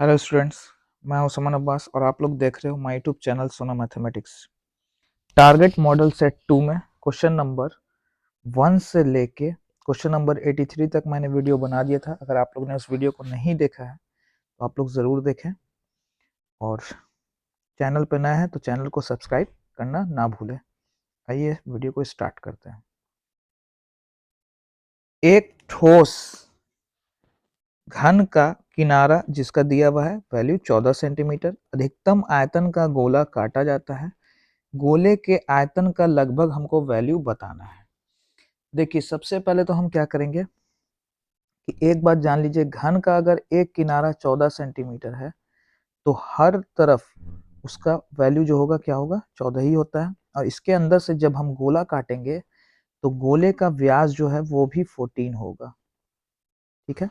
Hello students, मैं हूं समन अब्बास और आप लोग देख रहे हो माय यूट्यूब चैनल सोना मैथमेटिक्स। टारगेट मॉडल सेट 2 में क्वेश्चन नंबर 1 से लेके क्वेश्चन नंबर 83 तक मैंने वीडियो बना दिया था। अगर आप लोग ने उस वीडियो को नहीं देखा है तो आप लोग ज़रूर देखें और चैनल पर नए हैं तो चैनल को सब्सक्राइब करना ना भूलें। आइए वीडियो को स्टार्ट करते हैं। एक ठोस घन का किनारा जिसका दिया हुआ है वैल्यू 14 सेंटीमीटर, अधिकतम आयतन का गोला काटा जाता है। गोले के आयतन का लगभग हमको वैल्यू बताना है। देखिए, सबसे पहले तो हम क्या करेंगे कि एक बात जान लीजिए, घन का अगर एक किनारा 14 सेंटीमीटर है तो हर तरफ उसका वैल्यू जो होगा क्या होगा, 14 ही होता है। और इसके अंदर से जब हम गोला काटेंगे तो गोले का व्यास जो है वो भी 14 होगा। ठीक है,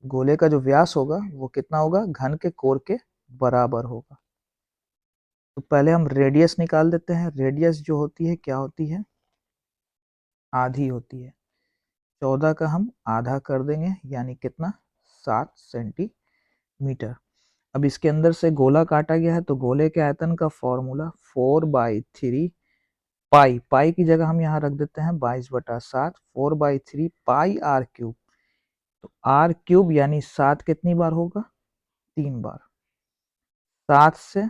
गोले का जो व्यास होगा वो कितना होगा, घन के कोर के बराबर होगा। तो पहले हम रेडियस निकाल देते हैं। रेडियस जो होती है क्या होती है, आधी होती है। 14 का हम आधा कर देंगे यानी कितना, 7 सेंटीमीटर। अब इसके अंदर से गोला काटा गया है तो गोले के आयतन का फॉर्मूला 4/3 पाई, पाई की जगह हम यहाँ रख देते हैं 22/7, 4/3 पाई आर क्यूब। तो आर क्यूब यानी 7 कितनी बार होगा, 3 बार। 7 से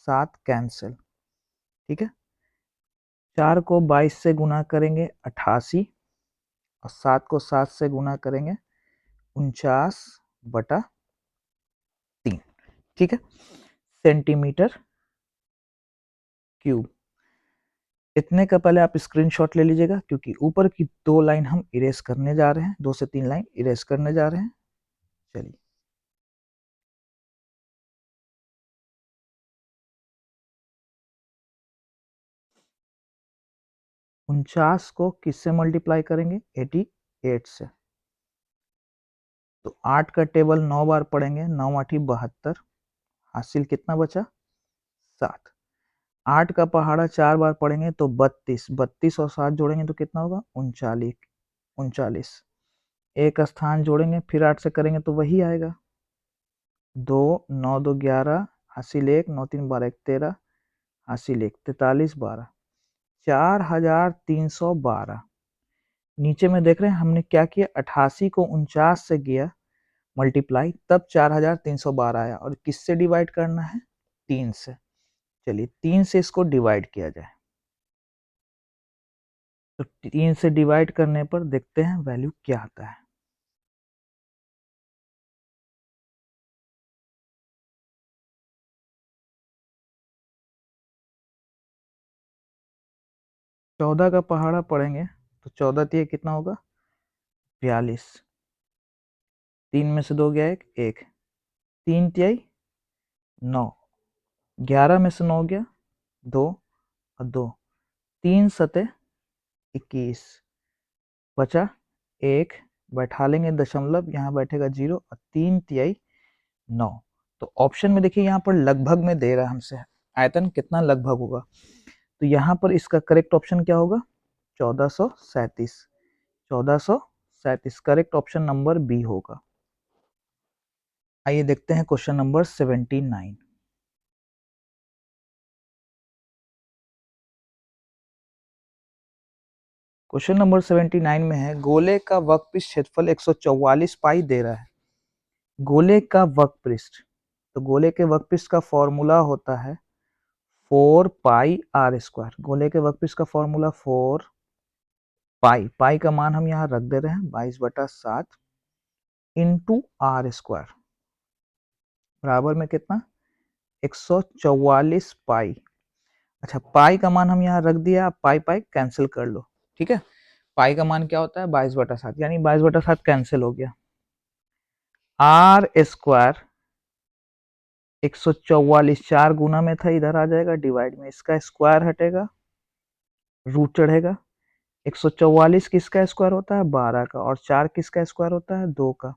7 कैंसिल। ठीक है, 4 को 22 से गुना करेंगे 88 और 7 को 7 से गुना करेंगे 49/3। ठीक है, सेंटीमीटर क्यूब। इतने का पहले आप स्क्रीनशॉट ले लीजिएगा क्योंकि ऊपर की 2 लाइन हम इरेज करने जा रहे हैं, 2 से 3 लाइन इरेज करने जा रहे हैं। चलिए, 49 को किससे मल्टीप्लाई करेंगे, 88 से। तो 8 का टेबल 9 बार पढ़ेंगे, 9 8 72, हासिल कितना बचा, 7। 8 का पहाड़ा 4 बार पढ़ेंगे तो 32, 32 और 7 जोड़ेंगे तो कितना होगा, 39, 39। एक स्थान जोड़ेंगे फिर 8 से करेंगे तो वही आएगा। 2 9 2 11, हासिल 1, 9 3 12 1 13, हासिल 1 43 12, 4312। नीचे में देख रहे हैं हमने क्या किया, 88 को 49 से किया मल्टीप्लाई, तब 4312 आया। और किससे डिवाइड करना है, 3 से। चलिए 3 से इसको डिवाइड किया जाए। तो 3 से डिवाइड करने पर देखते हैं वैल्यू क्या आता है। चौदह का पहाड़ा पढ़ेंगे तो 14 तिया कितना होगा, 42। 3 में से 2 गया, एक 3 तिहाई 9, 11 में से 9 गया 2 और 2, 3 सते 21, बचा 1, बैठा लेंगे दशमलव, यहाँ बैठेगा 0 और 3 तिहाई 9। तो ऑप्शन में देखिए यहाँ पर लगभग में दे रहा है हमसे आयतन कितना लगभग होगा। तो यहाँ पर इसका करेक्ट ऑप्शन क्या होगा, 1437। 1437 करेक्ट ऑप्शन नंबर बी होगा। आइए देखते हैं क्वेश्चन नंबर 79। क्वेश्चन नंबर 79 में है, गोले का वक्रपृष्ठ क्षेत्रफल 144 पाई दे रहा है। गोले का वक्रपृष्ठ, तो गोले के वक्रपृष्ठ का फॉर्मूला होता है 4 पाई आर स्क्वायर। गोले के वक्रपृष्ठ का फॉर्मूला 4 पाई, पाई का मान हम यहाँ रख दे रहे हैं 22/7 इंटू आर स्क्वायर बराबर में कितना, 144 पाई। अच्छा, पाई का मान हम यहाँ रख दिया, आप पाई पाई कैंसिल कर लो। ठीक है, पाई का मान क्या होता है, 22/7, यानी 22/7 कैंसिल हो गया। आर स्क्वायर 144 4 गुना में था, इधर आ जाएगा डिवाइड में, इसका स्क्वायर हटेगा, रूट चढ़ेगा। 144 किसका स्क्वायर होता है, 12 का, और 4 किसका स्क्वायर होता है, 2 का।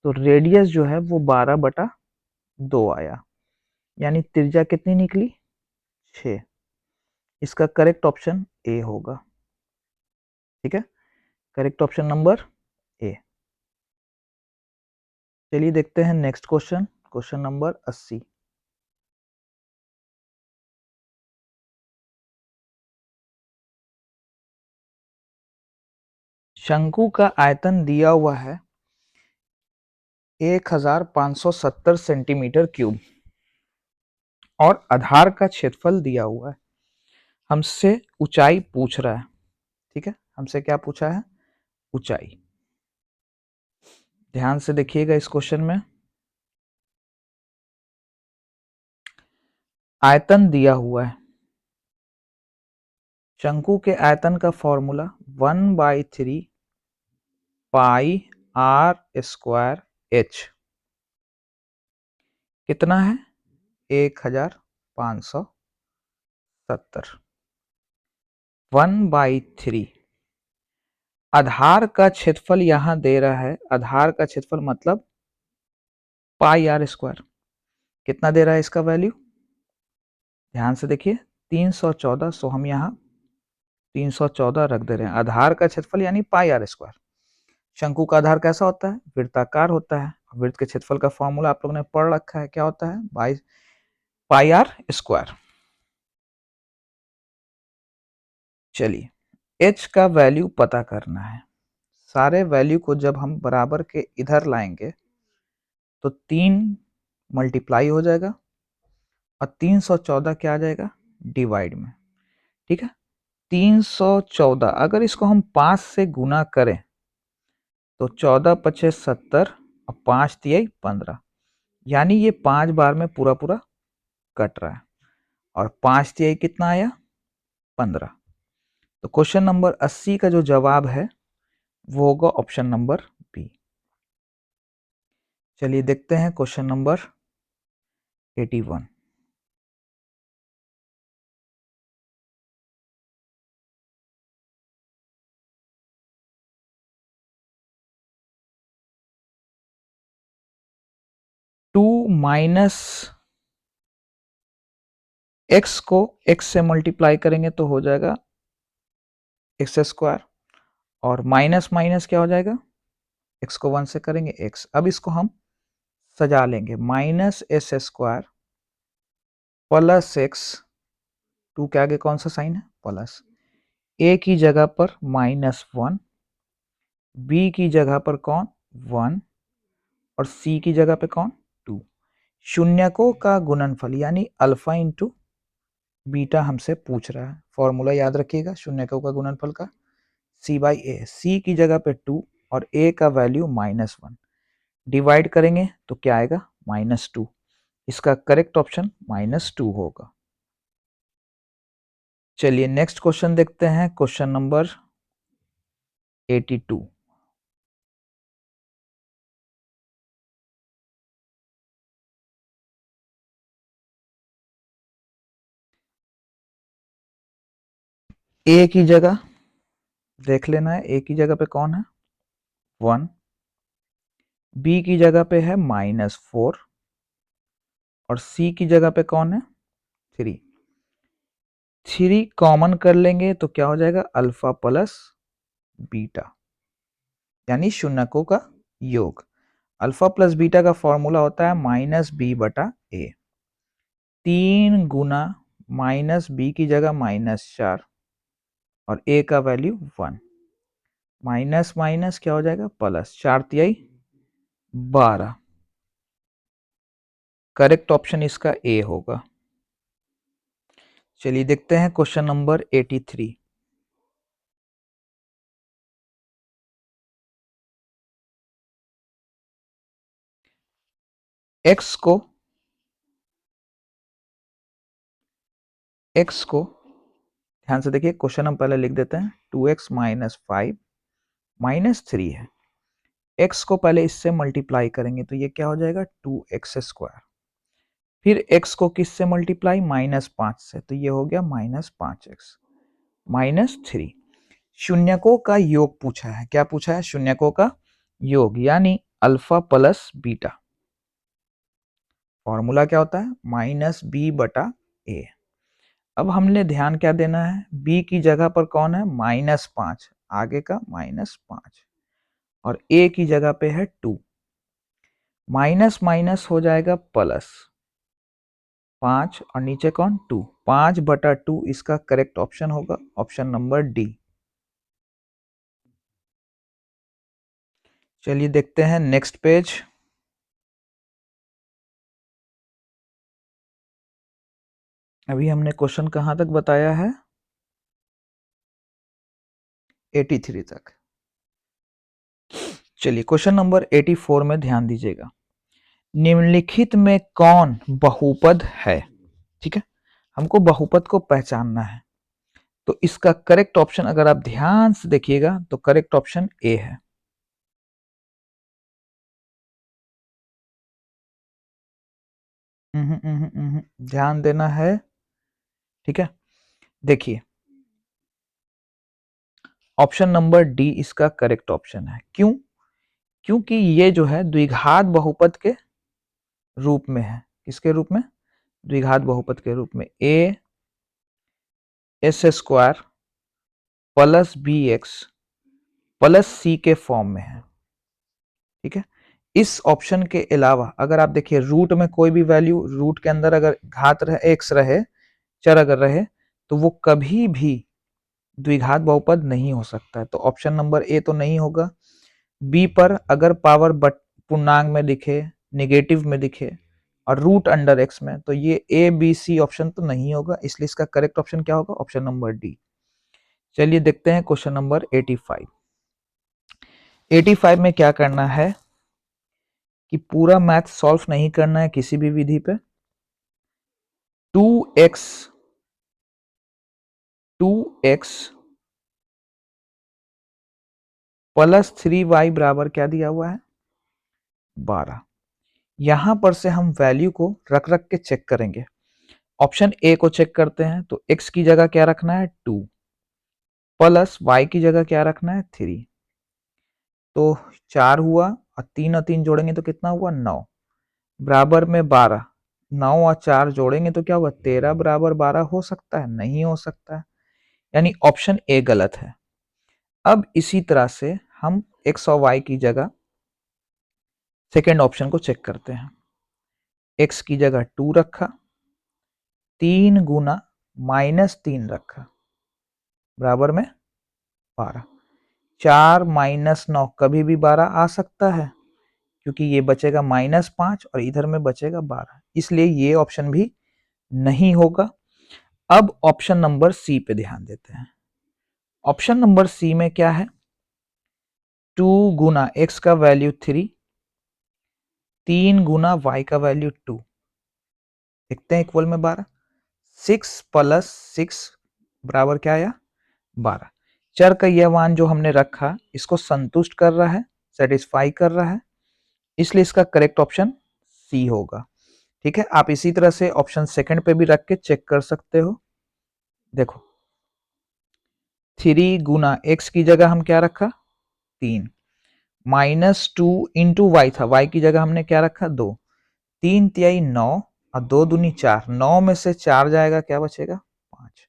तो रेडियस जो है वो 12/2 आया, यानी त्रिज्या कितनी निकली, 6। इसका करेक्ट ऑप्शन ए होगा। ठीक है, करेक्ट ऑप्शन नंबर ए। चलिए देखते हैं नेक्स्ट क्वेश्चन, क्वेश्चन नंबर 80। शंकु का आयतन दिया हुआ है 1570 सेंटीमीटर क्यूब और आधार का क्षेत्रफल दिया हुआ है। हमसे ऊंचाई पूछ रहा है, ठीक है, हमसे क्या पूछा है? ऊंचाई। ध्यान से देखिएगा इस क्वेश्चन में। आयतन दिया हुआ है, शंकु के आयतन का formula 1/3 pi r square h कितना है? 1570। 1/3 आधार का क्षेत्रफल यहां दे रहा है, आधार का क्षेत्रफल मतलब पाई आर स्क्वायर। कितना दे रहा है इसका वैल्यू? ध्यान से देखिए 314, सो हम यहाँ 314 रख दे रहे हैं। आधार का क्षेत्रफल यानी पाई आर स्क्वायर। शंकु का आधार कैसा होता है? वृत्ताकार होता है। वृत्त के क्षेत्रफल का फॉर्मूला आप लोगों ने पढ़ रखा है, क्या होता है? By pi r square. चलिए h का वैल्यू पता करना है। सारे वैल्यू को जब हम बराबर के इधर लाएंगे तो 3 मल्टीप्लाई हो जाएगा और 314 क्या आ जाएगा? डिवाइड में, ठीक है। 314 अगर इसको हम 5 से गुना करें तो 14 पचे 70 और 5 तिहाई 15, यानी ये 5 बार में पूरा पूरा कट रहा है और 5 तिहाई कितना आया? 15। तो क्वेश्चन नंबर 80 का जो जवाब है वो होगा ऑप्शन नंबर बी। चलिए देखते हैं question number 81। Two minus x को एक्स से मल्टीप्लाई करेंगे तो हो जाएगा एक्स स्क्वायर, और माइनस माइनस क्या हो जाएगा? एक्स को 1 से करेंगे एक्स। अब इसको हम सजा लेंगे, minus s square plus x, two के आगे कौन सा साइन है? प्लस। ए की जगह पर -1, बी की जगह पर कौन? 1, और सी की जगह पे कौन? 2। शून्यकों का गुणनफल यानी अल्फा इंटू बीटा हमसे पूछ रहा है। फॉर्मूला याद रखिएगा शून्यकों का गुणनफल का, c/a। सी की जगह पे 2 और a का वैल्यू -1, डिवाइड करेंगे तो क्या आएगा? -2। इसका करेक्ट ऑप्शन -2 होगा। चलिए नेक्स्ट क्वेश्चन देखते हैं, क्वेश्चन नंबर 82। ए की जगह देख लेना है, ए की जगह पे कौन है? 1, बी की जगह पे है -4 और सी की जगह पे कौन है? 3। 3 कॉमन कर लेंगे तो क्या हो जाएगा? अल्फा प्लस बीटा, यानी शून्यकों का योग। अल्फा प्लस बीटा का फॉर्मूला होता है -b/a। 3 गुना माइनस बी की जगह -4 और a का वैल्यू 1, माइनस माइनस क्या हो जाएगा? प्लस। 4 तिहाई 12। करेक्ट ऑप्शन इसका ए होगा। चलिए देखते हैं क्वेश्चन नंबर 83। एक्स को ध्यान से देखिए, क्वेश्चन हम पहले लिख देते हैं। 2x - 5 -3 है। x को पहले इससे मल्टीप्लाई करेंगे तो ये क्या हो जाएगा? 2x²। फिर x को किससे मल्टीप्लाई? -5 से, तो ये हो गया -5x -3। शून्यकों का योग पूछा है। क्या पूछा है? शून्यकों का योग, यानी अल्फा प्लस बीटा। फॉर्मूला क्या होता है? -b/a। अब हमने ध्यान क्या देना है? b की जगह पर कौन है? -5, आगे का -5, और a की जगह पे है 2। माइनस माइनस हो जाएगा प्लस, 5 और नीचे कौन 2, 5/2 इसका करेक्ट ऑप्शन होगा ऑप्शन नंबर डी। चलिए देखते हैं नेक्स्ट पेज। अभी हमने क्वेश्चन कहां तक बताया है, 83 तक। चलिए क्वेश्चन नंबर 84 में ध्यान दीजिएगा। निम्नलिखित में कौन बहुपद है? ठीक है, हमको बहुपद को पहचानना है। तो इसका करेक्ट ऑप्शन अगर आप ध्यान से देखिएगा तो करेक्ट ऑप्शन ए है। ध्यान देना है। ठीक है, देखिए ऑप्शन नंबर डी इसका करेक्ट ऑप्शन है। क्यों? क्योंकि ये जो है द्विघात बहुपद के रूप में है। किसके रूप में? द्विघात बहुपद के रूप में। A x square plus B x plus C के फॉर्म में है। ठीक है, इस ऑप्शन के अलावा अगर आप देखिए रूट में कोई भी वैल्यू, रूट के अंदर अगर घात रहे, एक्स रहे, चर अगर रहे, तो वो कभी भी द्विघात बहुपद नहीं हो सकता है। तो ऑप्शन नंबर ए तो नहीं होगा। बी पर अगर पावर पूर्णांक में दिखे, निगेटिव में दिखे और रूट अंडर एक्स में, तो ये ए बी सी ऑप्शन तो नहीं होगा। इसलिए इसका करेक्ट ऑप्शन क्या होगा? Option number D. चलिए देखते हैं क्वेश्चन नंबर 85। 85 में क्या करना है कि पूरा मैथ सॉल्व नहीं करना है किसी भी विधि पे। 2x 2x प्लस 3y बराबर क्या दिया हुआ है? 12। यहां पर से हम वैल्यू को रख रख के चेक करेंगे। ऑप्शन ए को चेक करते हैं तो x की जगह क्या रखना है? 2 प्लस y की जगह क्या रखना है? 3। तो 4 हुआ और 3 जोड़ेंगे तो कितना हुआ? 9 बराबर में 12। 9 और 4 जोड़ेंगे तो क्या होगा? 13 बराबर 12 हो सकता है? नहीं हो सकता है, यानी ऑप्शन ए गलत है। अब इसी तरह से हम x और y की जगह सेकेंड ऑप्शन को चेक करते हैं। x की जगह 2 रखा, 3 गुना -3 रखा बराबर में 12। 4 माइनस 9 कभी भी 12 आ सकता है, क्योंकि ये बचेगा -5 और इधर में बचेगा 12, इसलिए ये ऑप्शन भी नहीं होगा। अब ऑप्शन नंबर सी पे ध्यान देते हैं। ऑप्शन नंबर सी में क्या है? 2 गुना x का वैल्यू 3, 3 गुना y का वैल्यू 2, देखते हैं इक्वल में 12। 6 प्लस 6 बराबर क्या आया? 12। चर का यह मान जो हमने रखा इसको संतुष्ट कर रहा है, सेटिस्फाई कर रहा है, इसलिए इसका करेक्ट ऑप्शन सी होगा। ठीक है, आप इसी तरह से ऑप्शन सेकंड पे भी रख के चेक कर सकते हो। देखो 3 गुना x की जगह हम क्या रखा? 3, -2 इंटू वाई था, y की जगह हमने क्या रखा? 2, 3 तिहाई 9 और 2 दूनी 4, 9 में से 4 जाएगा, क्या बचेगा? 5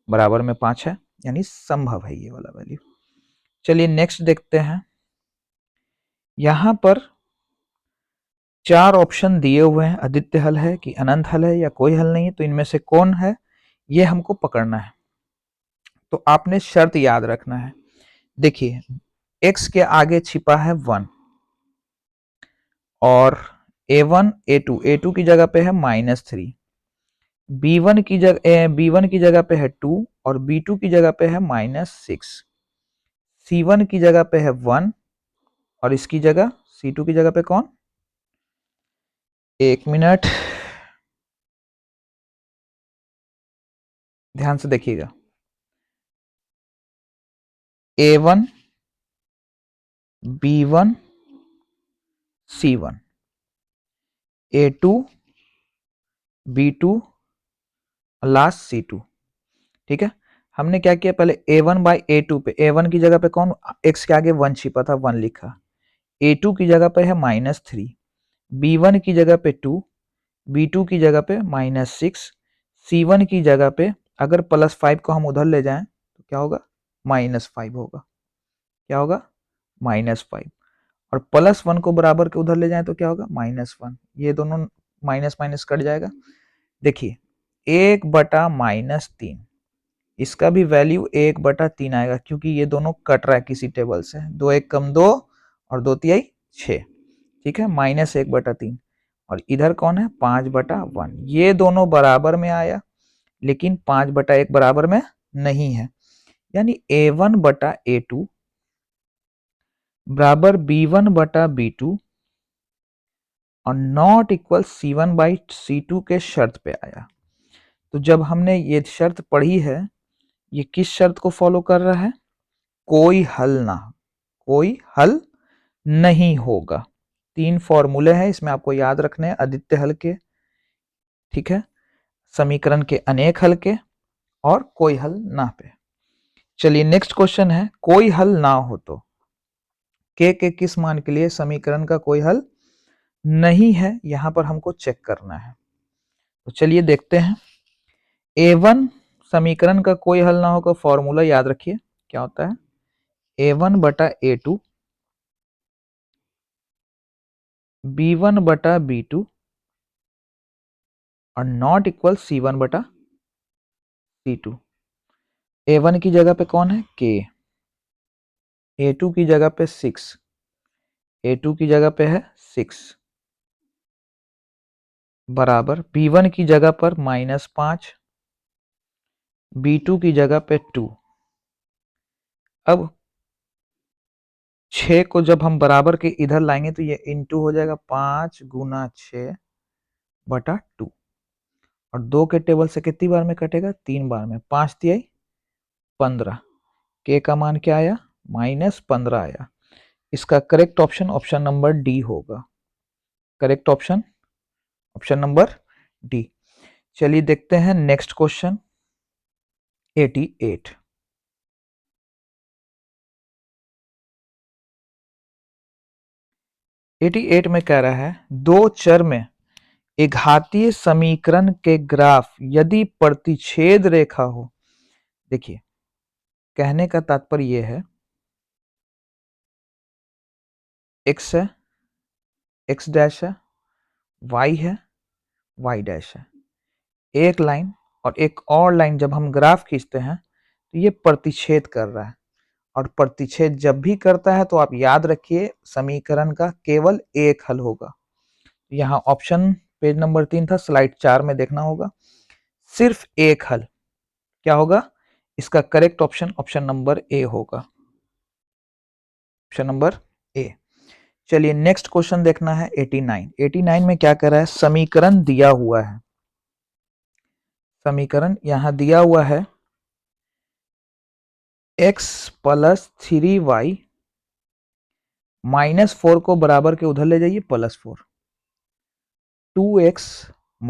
बराबर में 5 है, यानी संभव है ये वाला वैल्यू। चलिए नेक्स्ट देखते हैं। यहां पर 4 ऑप्शन दिए हुए हैं, अद्वितीय हल है कि अनंत हल है या कोई हल नहीं है, तो इनमें से कौन है ये हमको पकड़ना है। तो आपने शर्त याद रखना है। देखिए x के आगे छिपा है 1 और a1 a2 की जगह पे है -3, b1 की जगह पे है 2 और b2 की जगह पे है -6, c1 की जगह पे है 1 और इसकी जगह c2 की जगह पे कौन? एक मिनट ध्यान से देखिएगा। a1 b1 c1 a2 b2 और लास्ट c2। ठीक है, हमने क्या किया? पहले a1 बाई a2 पे, a1 की जगह पे कौन? x के आगे 1 छिपा था, 1 लिखा। a2 की जगह पे है -3, b1 की जगह पे 2, b2 की जगह पे -6, c1 की जगह पे अगर +5 को हम उधर ले जाएं तो क्या होगा? -5 होगा। क्या होगा? -5। और +1 को बराबर के उधर ले जाएं तो क्या होगा, -1। ये दोनों माइनस माइनस कट जाएगा। देखिए 1/-3, इसका भी वैल्यू 1/3 आएगा क्योंकि ये दोनों कट रहा है किसी टेबल से। 2 1 कम 2 और 2 तिहाई 6, ठीक है, -1/3। और इधर कौन है, 5/1। ये दोनों बराबर में आया, लेकिन 5/1 बराबर में नहीं है, यानी A1/A2 बराबर B1/B2 और नॉट इक्वल C1/C2 के शर्त पे आया। तो जब हमने ये शर्त पढ़ी है, ये किस शर्त को फॉलो कर रहा है, कोई हल नहीं होगा। 3 फॉर्मूले हैं इसमें, आपको याद रखने हैं, अद्वितीय हल के, ठीक है, समीकरण के अनेक हल के, और कोई हल ना पे। चलिए नेक्स्ट क्वेश्चन है, कोई हल ना हो तो के किस मान के लिए समीकरण का कोई हल नहीं है, यहां पर हमको चेक करना है। तो चलिए देखते हैं। A1 समीकरण का कोई हल ना होगा, फॉर्मूला याद रखिए क्या होता है, A1/A2 B1/B2 और नॉट इक्वल C1/C2। A1 की जगह पे कौन है, K, A2 की जगह पे 6, A2 की जगह पे है 6 बराबर B1 की जगह पर -5, B2 की जगह पे 2। अब 6 को जब हम बराबर के इधर लाएंगे तो ये इनटू हो जाएगा, 5 × 6/2। और 2 के टेबल से कितनी बार में कटेगा, 3 बार में, 5 तिहाई 15। के का मान क्या आया, -15 आया। इसका correct option option number D होगा। Correct option option number D. चलिए देखते हैं नेक्स्ट क्वेश्चन 88। 88 में कह रहा है, दो चर में एक घातीय समीकरण के ग्राफ यदि प्रतिच्छेद रेखा हो। देखिए कहने का तात्पर्य यह है, x है, x डैश है, y है, y डैश है, एक लाइन और एक और लाइन जब हम ग्राफ खींचते हैं तो ये प्रतिच्छेद कर रहा है। और प्रतिच्छेद जब भी करता है तो आप याद रखिए समीकरण का केवल एक हल होगा। यहाँ ऑप्शन पेज नंबर 3 था, स्लाइड 4 में देखना होगा, सिर्फ एक हल। क्या होगा, इसका correct option option number A होगा, ऑप्शन नंबर ए। चलिए नेक्स्ट क्वेश्चन देखना है 89। 89 में क्या कर रहा है, समीकरण दिया हुआ है, समीकरण यहां दिया हुआ है, x + 3y -4 को बराबर के उधर ले जाइए, +4, 2x -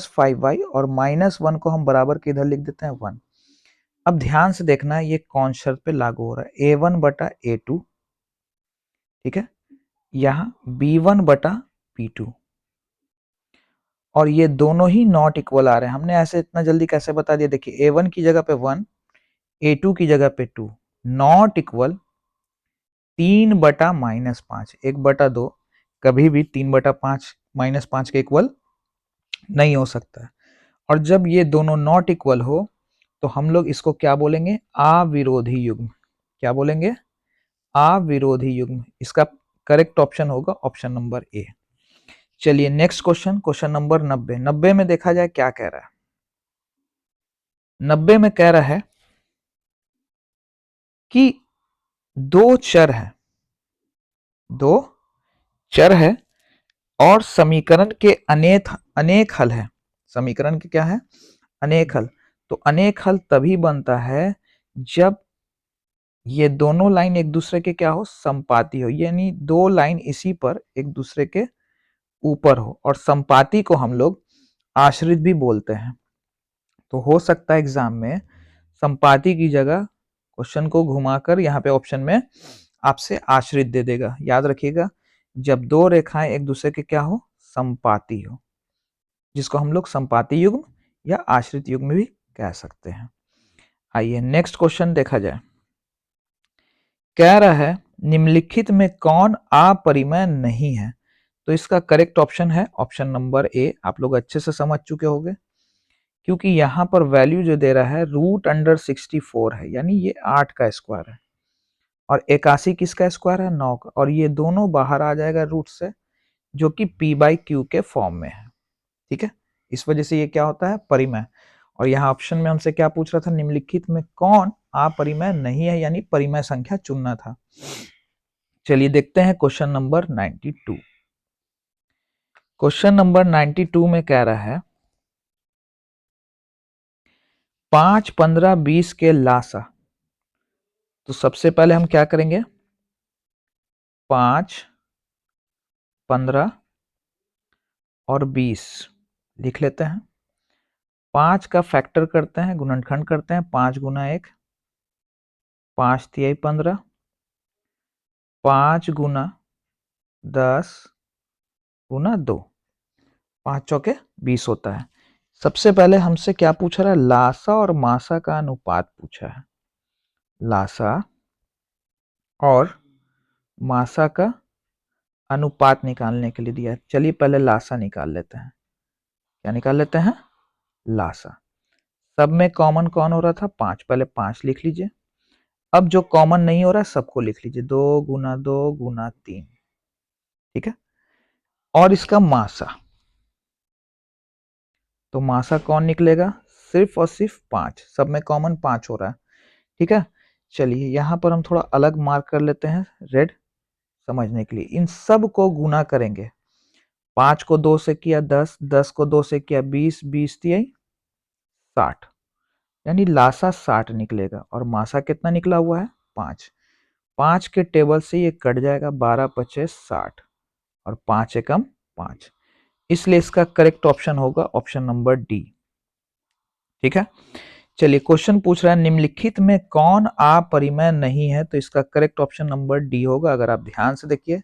5y और -1 को हम बराबर के इधर लिख देते हैं 1। अब ध्यान से देखना है ये कौन शर्त पे लागू हो रहा है, A1/A2, ठीक है, यहां B1/B2, और ये दोनों ही नॉट इक्वल आ रहे हैं। हमने ऐसे इतना जल्दी कैसे बता दिया, देखिए A1 की जगह पे 1, A2 की जगह पे 2, नॉट इक्वल 3/-5, 1/2 कभी भी 3/5 -5 के इक्वल नहीं हो सकता है। और जब ये दोनों नॉट इक्वल हो तो हम लोग इसको क्या बोलेंगे, अविरोधी युग्म। क्या बोलेंगे, अविरोधी युग्म। इसका करेक्ट ऑप्शन होगा ऑप्शन नंबर ए। चलिए नेक्स्ट क्वेश्चन, क्वेश्चन नंबर 90। 90 में देखा जाए क्या कह रहा है, 90 में कह रहा है कि दो चर है, दो चर है और समीकरण के अनेक हल है। समीकरण के क्या है, अनेक हल। तो अनेक हल तभी बनता है जब ये दोनों लाइन एक दूसरे के क्या हो, संपाती हो, यानी दो लाइन इसी पर एक दूसरे के ऊपर हो। और संपाती को हम लोग आश्रित भी बोलते हैं। तो हो सकता है एग्जाम में संपाती की जगह क्वेश्चन को घुमाकर यहाँ पे ऑप्शन में आपसे आश्रित दे देगा। याद रखिएगा, जब दो रेखाएं एक दूसरे के क्या हो, संपाती हो, जिसको हम लोग संपाती युग्म या आश्रित युग्म भी कह सकते हैं। आइए नेक्स्ट क्वेश्चन देखा जाए। कह रहा है निम्नलिखित में कौन अपरिमेय नहीं है? तो इसका करेक्ट ऑप्शन है ऑप्शन नंबर ए। आप लोग अच्छे से समझ चुके होंगे, क्योंकि यहाँ पर वैल्यू जो दे रहा है रूट अंडर 64 है, यानी ये 8 का स्क्वायर है, और 81 किसका स्क्वायर है? 9 का, और ये दोनों बाहर आ जाएगा रूट से, जो कि p बाई क्यू के फॉर्म में है। ठीक है, इस वजह से ये क्या होता है? परिमेय। और यहाँ ऑप्शन में हमसे क्या पूछ रहा था? निम्नलिखित में कौन अपरिमेय नहीं है, यानी परिमेय संख्या चुनना था। चलिए देखते हैं क्वेश्चन नंबर 92। क्वेश्चन नंबर 92 में कह रहा है 5, 15, 20 के लासा। तो सबसे पहले हम क्या करेंगे? 5, 15 और 20 लिख लेते हैं। 5 का फैक्टर करते हैं, गुणनखंड करते हैं। 5 गुना 1, 5 तिहाई 15, 5 गुना 10 गुना 2, 5 चौके 20 होता है। सबसे पहले हमसे क्या पूछ रहा है? लासा और मासा का अनुपात पूछा है। लासा और मासा का अनुपात निकालने के लिए दिया है। चलिए पहले लासा निकाल लेते हैं। क्या निकाल लेते हैं? लासा। सब में कॉमन कौन हो रहा था? 5। पहले 5 लिख लीजिए। अब जो कॉमन नहीं हो रहा है सबको लिख लीजिए। 2 गुना 2 गुना 3। ठीक है, और इसका मासा, तो मासा कौन निकलेगा? सिर्फ और सिर्फ 5। सब में कॉमन 5 हो रहा है। ठीक है, चलिए यहां पर हम थोड़ा अलग मार्क कर लेते हैं रेड, समझने के लिए। इन सब को गुना करेंगे। 5 को 2 से किया 10, 10 को 2 से किया 20, 20 तिहाई 60, यानी लासा 60 निकलेगा। और मासा कितना निकला हुआ है? 5। 5 के टेबल से ये कट जाएगा, 12 पचे 60, और 5 एकम 5, इसलिए इसका करेक्ट ऑप्शन होगा ऑप्शन नंबर डी। ठीक है, चलिए क्वेश्चन पूछ रहा है निम्नलिखित में कौन अपरिमेय नहीं है? तो इसका करेक्ट ऑप्शन नंबर डी होगा। अगर आप ध्यान से देखिए,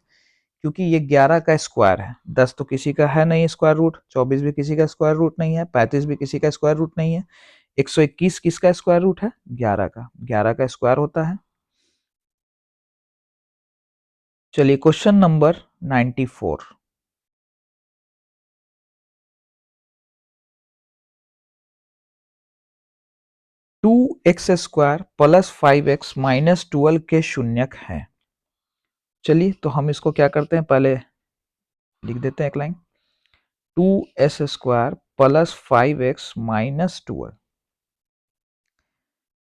क्योंकि ये 11 का स्क्वायर है, 10 तो किसी का है नहीं स्क्वायर रूट, 24 भी किसी का स्क्वायर रूट नहीं है, 35 भी किसी का स्क्वायर रूट नहीं है, 121 किसका स्क्वायर रूट है? 11 का। 11 का स्क्वायर होता है। चलिए question number 94। Two x square plus 5x minus 12 के शून्यक है। चलिए तो हम इसको क्या करते हैं, पहले लिख देते हैं एक line. 2s square plus 5x minus 12,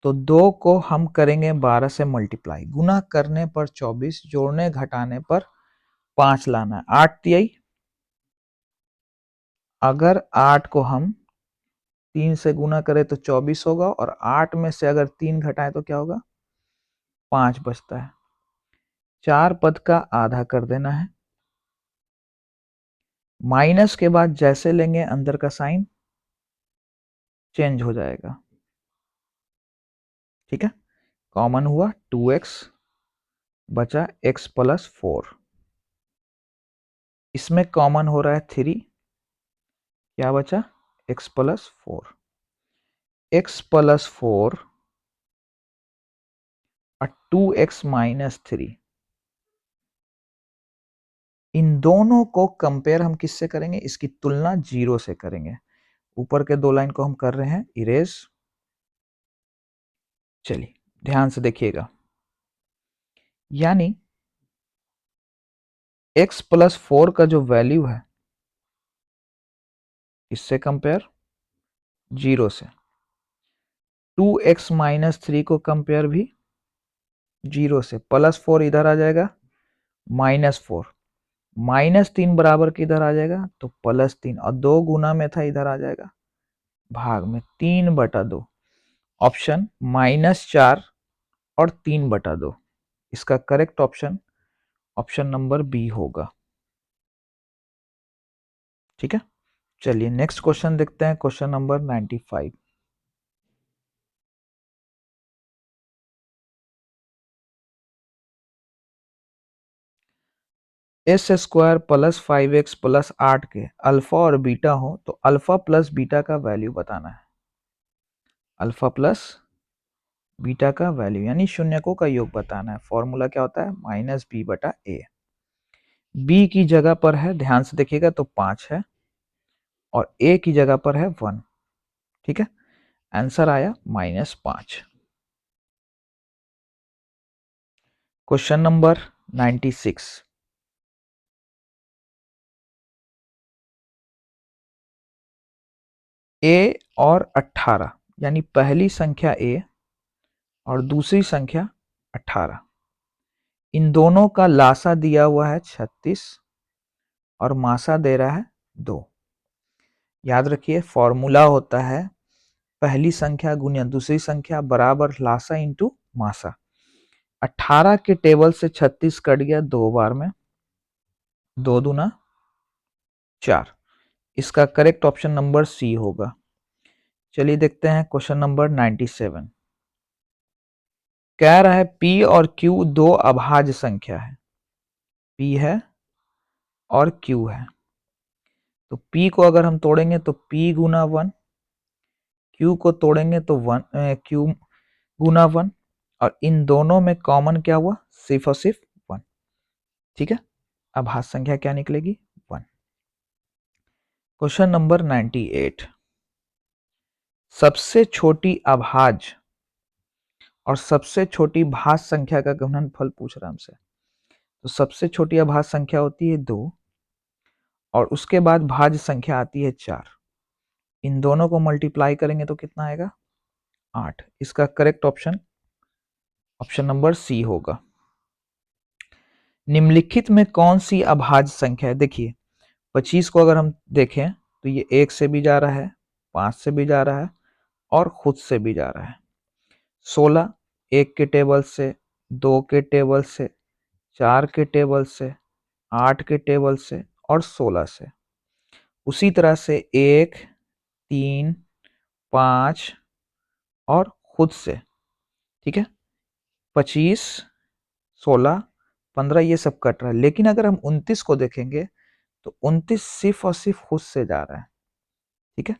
तो 2 को हम करेंगे 12 से मल्टीप्लाई, गुना करने पर 24, जोड़ने घटाने पर 5 लाना है। 8 तिहाई, अगर 8 को हम 3 से गुना करें तो 24 होगा, और 8 में से अगर 3 घटाएं तो क्या होगा? 5 बचता है। 4 पद का आधा कर देना है। माइनस के बाद जैसे लेंगे अंदर का साइन चेंज हो जाएगा। ठीक है, कॉमन हुआ 2x, बचा x प्लस 4। इसमें कॉमन हो रहा है 3, क्या बचा? x plus 4। x प्लस 4 और 2x माइनस 3, इन दोनों को कंपेयर हम किससे करेंगे? इसकी तुलना 0 से करेंगे। ऊपर के 2 लाइन को हम कर रहे हैं इरेज। चलिए ध्यान से देखिएगा, यानी x प्लस 4 का जो वैल्यू है इससे कंपेयर 0 से, 2x माइनस 3 को कंपेयर भी 0 से, प्लस 4 इधर आ जाएगा, माइनस 4, माइनस 3 बराबर किधर आ जाएगा? तो प्लस 3, और 2 गुना में था, इधर आ जाएगा भाग में, 3/2। ऑप्शन -4 और 3/2, इसका correct option option number B होगा। ठीक है, चलिए नेक्स्ट क्वेश्चन देखते हैं, question number 95। S square plus 5x plus 8 के अल्फा और बीटा हो तो अल्फा प्लस बीटा का वैल्यू बताना है। अल्फा प्लस बीटा का वैल्यू यानी शून्यकों का योग बताना है। फॉर्मूला क्या होता है? माइनस बी बटा ए। बी की जगह पर है, ध्यान से देखिएगा तो 5 है और ए की जगह पर है 1। ठीक है, आंसर आया -5। Question number 96। ए और 18 यानी पहली संख्या ए और दूसरी संख्या 18, इन दोनों का लासा दिया हुआ है 36 और मासा दे रहा है 2। याद रखिए फॉर्मूला होता है पहली संख्या गुणिया दूसरी संख्या बराबर लासा इंटू मासा। 18 के टेबल से 36 कट गया 2 बार में, 2 दूना 4। इसका करेक्ट ऑप्शन नंबर सी होगा। चलिए देखते हैं क्वेश्चन नंबर 97। कह रहा है P और Q दो अभाज्य संख्या है। P है और Q है, तो P को अगर हम तोड़ेंगे तो P गुना 1, Q को तोड़ेंगे तो Q गुना 1, और इन दोनों में कॉमन क्या हुआ? सिर्फ और सिर्फ 1। ठीक है, अभाज्य संख्या क्या निकलेगी? 1। Question number 98। सबसे छोटी अभाज्य और सबसे छोटी भाज्य संख्या का गुणनफल पूछ रहा है हमसे। तो सबसे छोटी अभाज्य संख्या होती है 2 और उसके बाद भाज्य संख्या आती है 4। इन दोनों को मल्टीप्लाई करेंगे तो कितना आएगा? 8। इसका correct option option number C होगा। निम्नलिखित में कौन सी अभाज्य संख्या है? देखिए 25 को अगर हम देखें तो ये 1 से भी जा रहा है, 5 से भी जा रहा है और खुद से भी जा रहा है। 16 1 के टेबल से, 2 के टेबल से, 4 के टेबल से, 8 के टेबल से और 16 से। उसी तरह से 1, 3, 5 और खुद से। ठीक है, 25, 16, 15 ये सब कट रहा है, लेकिन अगर हम 29 को देखेंगे तो 29 सिर्फ और सिर्फ खुद से जा रहा है। ठीक है,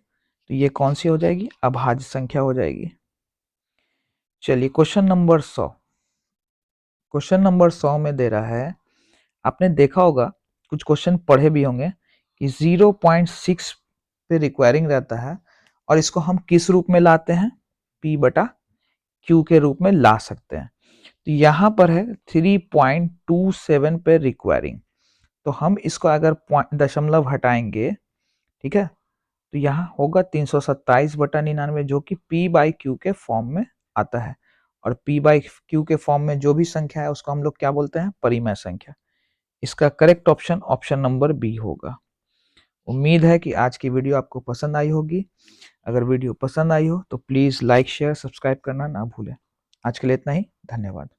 तो ये कौन सी हो जाएगी? अभाज्य संख्या हो जाएगी। चलिए क्वेश्चन नंबर 100। क्वेश्चन नंबर 100 में दे रहा है, आपने देखा होगा कुछ क्वेश्चन पढ़े भी होंगे कि 0.6 पे रिक्वायरिंग रहता है और इसको हम किस रूप में लाते हैं? P बटा Q के रूप में ला सकते हैं। तो यहाँ पर है 3.27 पे रिक्वायरिंग, तो हम इसको अगर दशमलव हटाएंगे, ठीक है, तो यहाँ होगा 327/99 जो कि P बाई Q के फॉर्म में आता है। और P बाई Q के फॉर्म में जो भी संख्या है उसको हम लोग क्या बोलते हैं? परिमेय संख्या। इसका correct option option number B होगा। उम्मीद है कि आज की वीडियो आपको पसंद आई होगी। अगर वीडियो पसंद आई हो तो प्लीज़ लाइक शेयर सब्सक्राइब करना ना भूलें। आज के लिए इतना ही, धन्यवाद।